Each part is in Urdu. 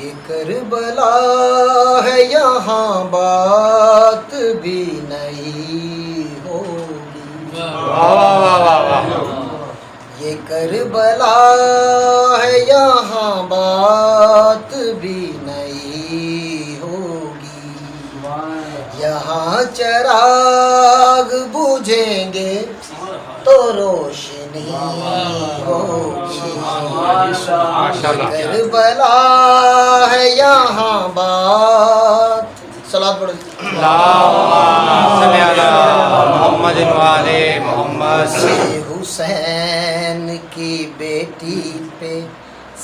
یہ کربلا ہے یہاں بات بھی نہیں ہوگی، یہ کربلا ہے یہاں بات بھی نہیں ہوگی، یہاں چراغ بجھیں گے تو روشنی ہوگی، کربلا ہے یہاں بات. صلوات پڑھو. اللہم صلی علی محمد وعلی محمد. حسین کی بیٹی پہ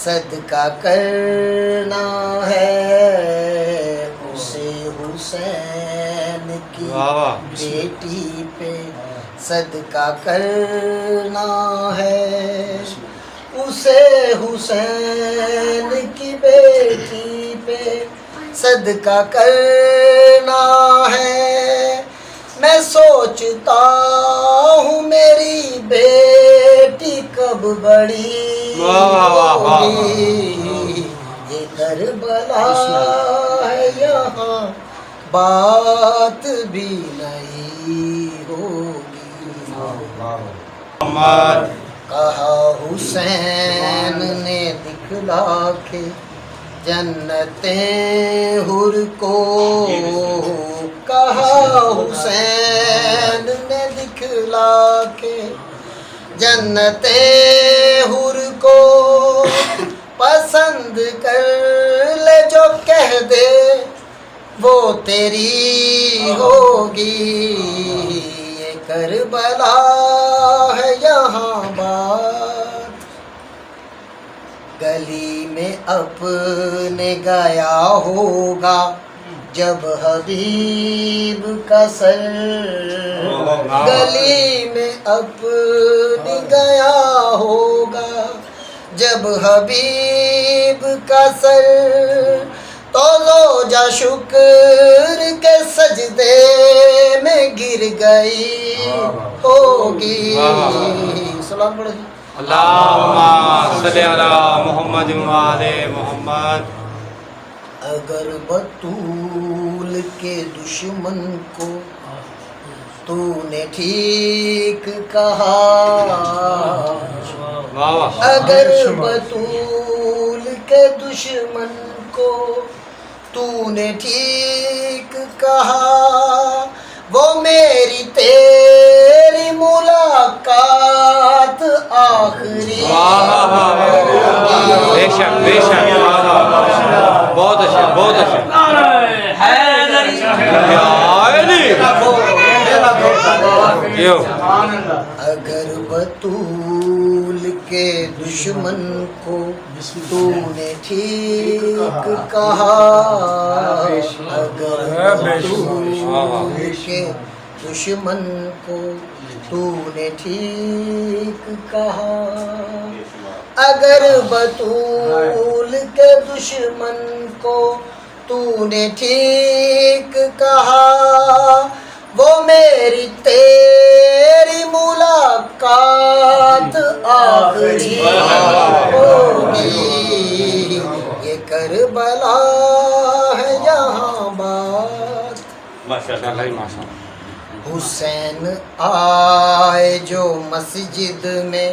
صدقہ کرنا ہے، اسے حسین کی بیٹی پہ صدقہ کرنا ہے، اسے حسین کی بیٹی پہ صدقہ کرنا ہے. میں سوچتا ہوں میری بیٹی کب بڑی ہوگی، یہ کربلا ہے یہاں بات بھی نہیں ہوگی. کہا حسین نے دکھلا کے جنتیں حر کو، کہا حسین نے دکھلا کے جنتیں حر کو، پسند کر لے جو کہہ دے وہ تیری ہوگی، یہ کربلا ہے یہاں بات. گلی میں اپنے گیا ہوگا جب حبیب کا سر، گلی میں اپنے گیا ہوگا جب حبیب کا سر، تو زوجہ شکر کے سجدے میں گر گئی ہوگی. سلام پڑھو. اللہم صلی علی محمد وعلی محمد. اگر بطول کے دشمن کو تو نے ٹھیک کہا، اگر بطول کے دشمن کو تو نے ٹھیک کہا، وہ میری تیری ملاقات آخری بے شک بے شک. بہت اچھا بہت اچھا. اگر بطول کے دشمن کو تو نے ٹھیک کہا، اگر بطول کے دشمن کو تو نے ٹھیک کہا، اگر بطول کے دشمن کو تو نے ٹھیک کہا، وہ میری تیری ملاقات آخری ہوگی، یہ کربلا ہے یہاں بات. حسین آئے جو مسجد میں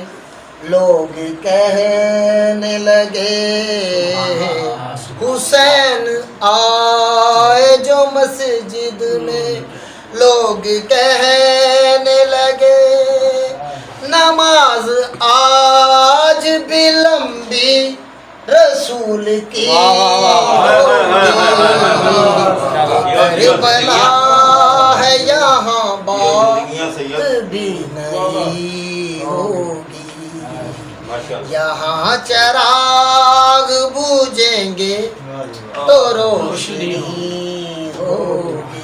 لوگ کہنے لگے، حسین آئے جو مسجد میں لوگ کہنے لگے، نماز آج بھی لمبی رسول کی کربلا ہے یہاں بات بھی نہیں ہوگی، یہاں چراغ بجھیں گے تو روشنی ہوگی.